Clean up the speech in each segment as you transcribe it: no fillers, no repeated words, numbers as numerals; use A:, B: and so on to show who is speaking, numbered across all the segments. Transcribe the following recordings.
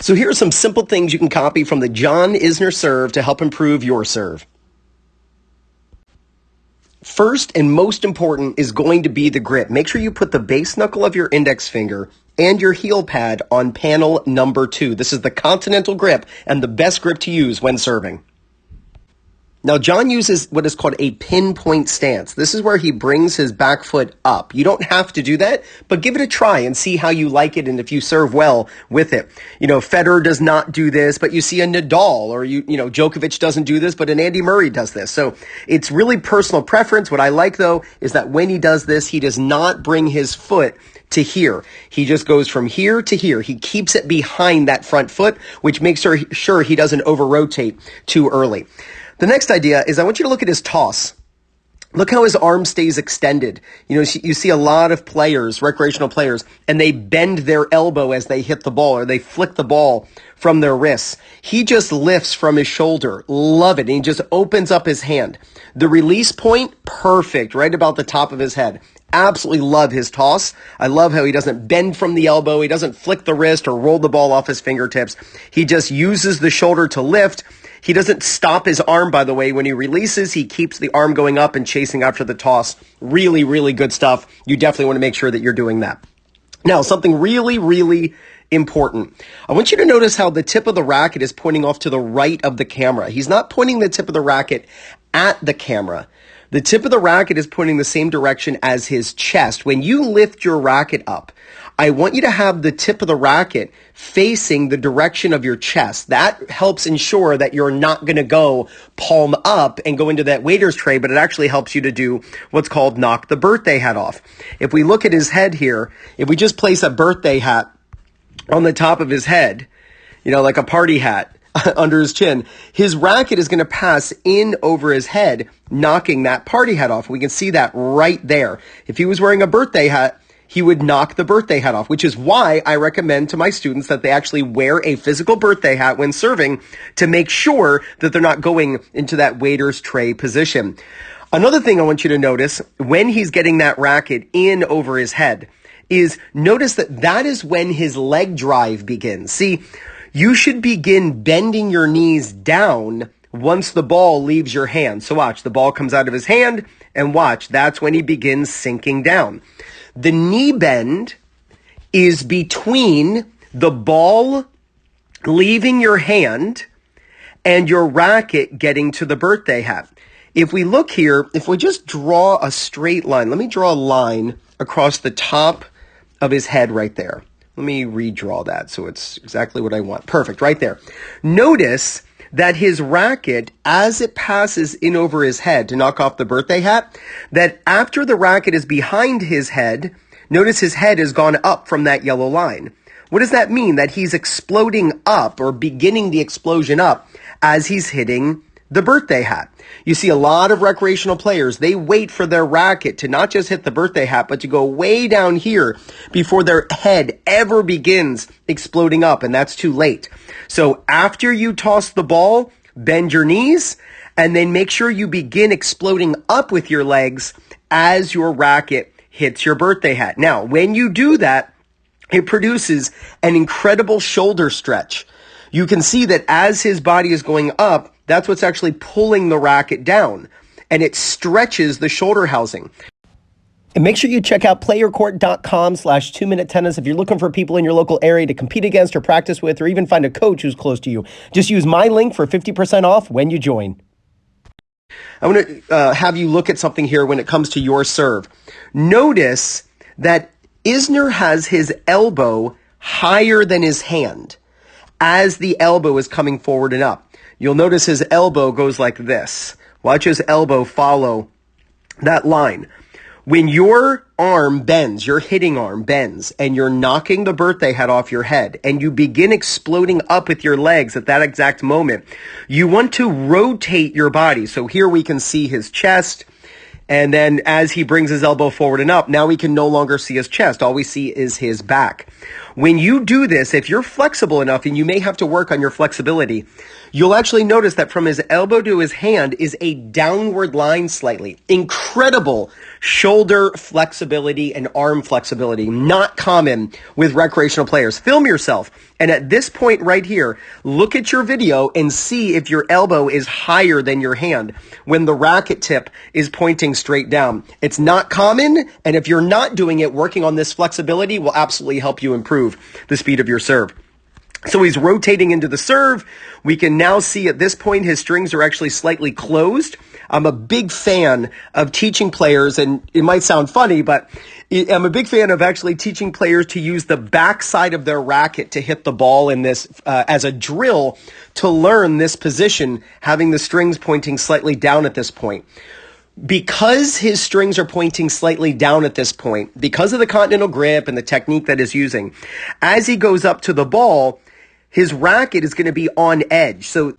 A: So here are some simple things you can copy from the John Isner serve to help improve your serve. First and most important is going to be the grip. Make sure you put the base knuckle of your index finger and your heel pad on panel number 2. This is the continental grip and the best grip to use when serving. Now, John uses what is called a pinpoint stance. This is where he brings his back foot up. You don't have to do that, but give it a try and see how you like it and if you serve well with it. Federer does not do this, but you see a Nadal, or Djokovic doesn't do this, but an Andy Murray does this. So it's really personal preference. What I like, though, is that when he does this, he does not bring his foot to here. He just goes from here to here. He keeps it behind that front foot, which makes sure he doesn't over-rotate too early. The next idea is I want you to look at his toss. Look how his arm stays extended. You see a lot of players, recreational players, and they bend their elbow as they hit the ball or they flick the ball from their wrists. He just lifts from his shoulder. Love it. And he just opens up his hand. The release point, perfect, right about the top of his head. Absolutely love his toss. I love how he doesn't bend from the elbow. He doesn't flick the wrist or roll the ball off his fingertips. He just uses the shoulder to lift. He doesn't stop his arm, by the way. When he releases, he keeps the arm going up and chasing after the toss. Really, really good stuff. You definitely want to make sure that you're doing that. Now, something really, really important. I want you to notice how the tip of the racket is pointing off to the right of the camera. He's not pointing the tip of the racket at the camera. The tip of the racket is pointing the same direction as his chest. When you lift your racket up, I want you to have the tip of the racket facing the direction of your chest. That helps ensure that you're not going to go palm up and go into that waiter's tray, but it actually helps you to do what's called knock the birthday hat off. If we look at his head here, if we just place a birthday hat on the top of his head, like a party hat under his chin, his racket is going to pass in over his head, knocking that party hat off. We can see that right there. If he was wearing a birthday hat, he would knock the birthday hat off, which is why I recommend to my students that they actually wear a physical birthday hat when serving to make sure that they're not going into that waiter's tray position. Another thing I want you to notice when he's getting that racket in over his head is notice that is when his leg drive begins. See, you should begin bending your knees down once the ball leaves your hand. So watch, the ball comes out of his hand and watch, that's when he begins sinking down. The knee bend is between the ball leaving your hand and your racket getting to the birthday hat. If we look here, if we just draw a straight line, let me draw a line across the top of his head right there. Let me redraw that so it's exactly what I want. Perfect, right there. Notice that his racket, as it passes in over his head to knock off the birthday hat, that after the racket is behind his head, notice his head has gone up from that yellow line. What does that mean? That he's exploding up or beginning the explosion up as he's hitting the birthday hat. You see a lot of recreational players, they wait for their racket to not just hit the birthday hat, but to go way down here before their head ever begins exploding up, and that's too late. So after you toss the ball, bend your knees, and then make sure you begin exploding up with your legs as your racket hits your birthday hat. Now, when you do that, it produces an incredible shoulder stretch. You can see that as his body is going up, that's what's actually pulling the racket down, and it stretches the shoulder housing. And make sure you check out playercourt.com/2minute tennis if you're looking for people in your local area to compete against or practice with, or even find a coach who's close to you. Just use my link for 50% off when you join. I want to have you look at something here when it comes to your serve. Notice that Isner has his elbow higher than his hand as the elbow is coming forward and up. You'll notice his elbow goes like this. Watch his elbow follow that line. When your arm bends, your hitting arm bends, and you're knocking the birthday hat off your head, and you begin exploding up with your legs at that exact moment, you want to rotate your body. So here we can see his chest, and then as he brings his elbow forward and up, now we can no longer see his chest. All we see is his back. When you do this, if you're flexible enough, and you may have to work on your flexibility, you'll actually notice that from his elbow to his hand is a downward line slightly. Incredible shoulder flexibility and arm flexibility. Not common with recreational players. Film yourself. And at this point right here, look at your video and see if your elbow is higher than your hand when the racket tip is pointing straight down. It's not common, and if you're not doing it, working on this flexibility will absolutely help you improve the speed of your serve. So he's rotating into the serve. We can now see at this point his strings are actually slightly closed. I'm a big fan of teaching players, and it might sound funny, but I'm a big fan of actually teaching players to use the backside of their racket to hit the ball in this as a drill to learn this position, having the strings pointing slightly down at this point. Because his strings are pointing slightly down at this point, because of the continental grip and the technique that he's using, as he goes up to the ball, his racket is going to be on edge. So,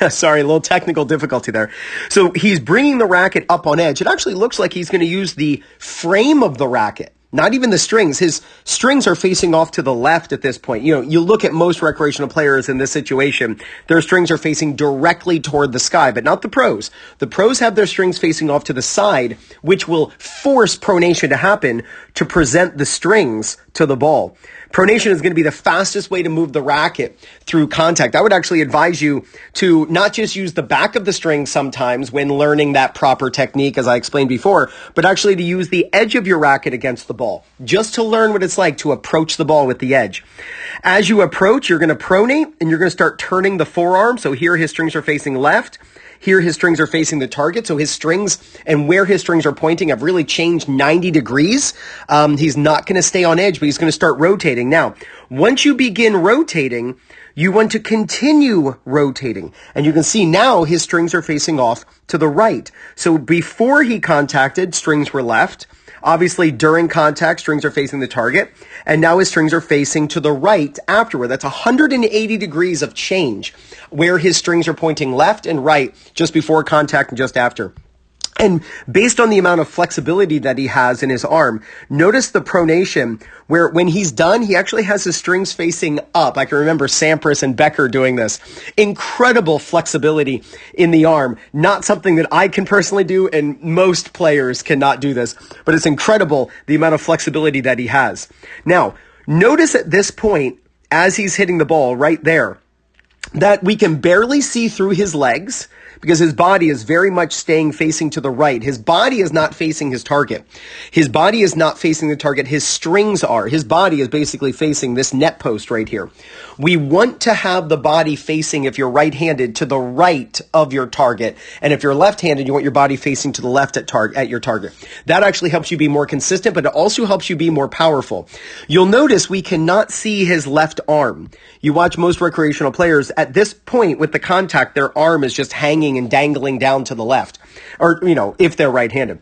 A: sorry, a little technical difficulty there. So he's bringing the racket up on edge. It actually looks like he's going to use the frame of the racket, not even the strings. His strings are facing off to the left at this point. You know, you look at most recreational players in this situation, their strings are facing directly toward the sky, but not the pros. The pros have their strings facing off to the side, which will force pronation to happen to present the strings to the ball. Pronation is going to be the fastest way to move the racket through contact. I would actually advise you to not just use the back of the string sometimes when learning that proper technique, as I explained before, but actually to use the edge of your racket against the ball, just to learn what it's like to approach the ball with the edge. As you approach, you're going to pronate, and you're going to start turning the forearm. So here his strings are facing left. Here his strings are facing the target, so his strings and where his strings are pointing have really changed 90 degrees. He's not going to stay on edge, but he's going to start rotating. Now, once you begin rotating, you want to continue rotating. And you can see now his strings are facing off to the right. So before he contacted, strings were left. Obviously, during contact, strings are facing the target, and now his strings are facing to the right afterward. That's 180 degrees of change where his strings are pointing left and right just before contact and just after. And based on the amount of flexibility that he has in his arm, notice the pronation where when he's done, he actually has his strings facing up. I can remember Sampras and Becker doing this. Incredible flexibility in the arm. Not something that I can personally do, and most players cannot do this, but it's incredible the amount of flexibility that he has. Now, notice at this point, as he's hitting the ball right there, that we can barely see through his legs because his body is very much staying facing to the right. His body is not facing his target. His body is not facing the target. His strings are. His body is basically facing this net post right here. We want to have the body facing, if you're right-handed, to the right of your target. And if you're left-handed, you want your body facing to the left at your target. That actually helps you be more consistent, but it also helps you be more powerful. You'll notice we cannot see his left arm. You watch most recreational players, at this point with the contact, their arm is just hanging and dangling down to the left, or, you know, if they're right-handed.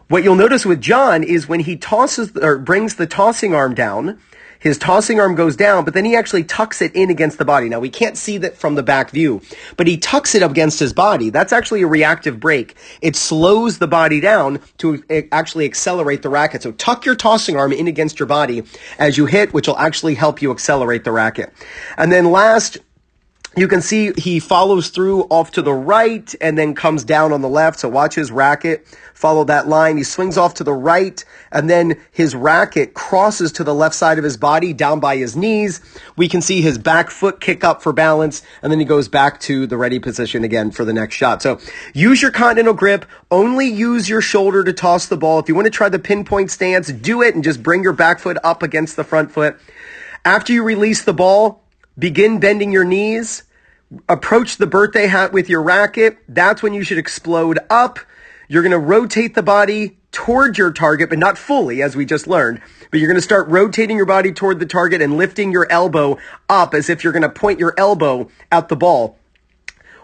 A: What you'll notice with John is when he tosses or brings the tossing arm down, his tossing arm goes down, but then he actually tucks it in against the body. Now, we can't see that from the back view, but he tucks it up against his body. That's actually a reactive break. It slows the body down to actually accelerate the racket. So tuck your tossing arm in against your body as you hit, which will actually help you accelerate the racket. And then last, you can see he follows through off to the right and then comes down on the left. So watch his racket follow that line. He swings off to the right, and then his racket crosses to the left side of his body down by his knees. We can see his back foot kick up for balance, and then he goes back to the ready position again for the next shot. So use your continental grip. Only use your shoulder to toss the ball. If you want to try the pinpoint stance, do it and just bring your back foot up against the front foot. After you release the ball, begin bending your knees. Approach the birthday hat with your racket. That's when you should explode up. You're going to rotate the body toward your target, but not fully, as we just learned. But you're going to start rotating your body toward the target and lifting your elbow up as if you're going to point your elbow at the ball.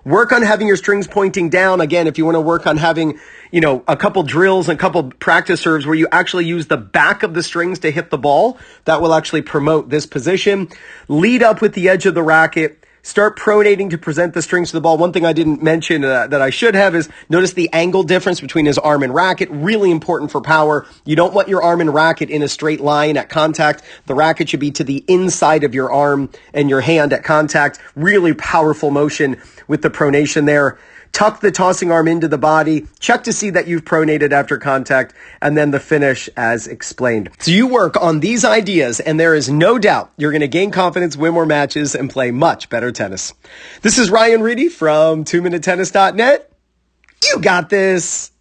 A: Work on having your strings pointing down. Again, if you want to work on having, a couple drills and a couple practice serves where you actually use the back of the strings to hit the ball, that will actually promote this position. Lead up with the edge of the racket. Start pronating to present the strings to the ball. One thing I didn't mention that I should have is notice the angle difference between his arm and racket. Really important for power. You don't want your arm and racket in a straight line at contact. The racket should be to the inside of your arm and your hand at contact. Really powerful motion with the pronation there. Tuck the tossing arm into the body, check to see that you've pronated after contact, and then the finish as explained. So you work on these ideas, and there is no doubt you're going to gain confidence, win more matches, and play much better tennis. This is Ryan Reedy from 2minutetennis.net. You got this.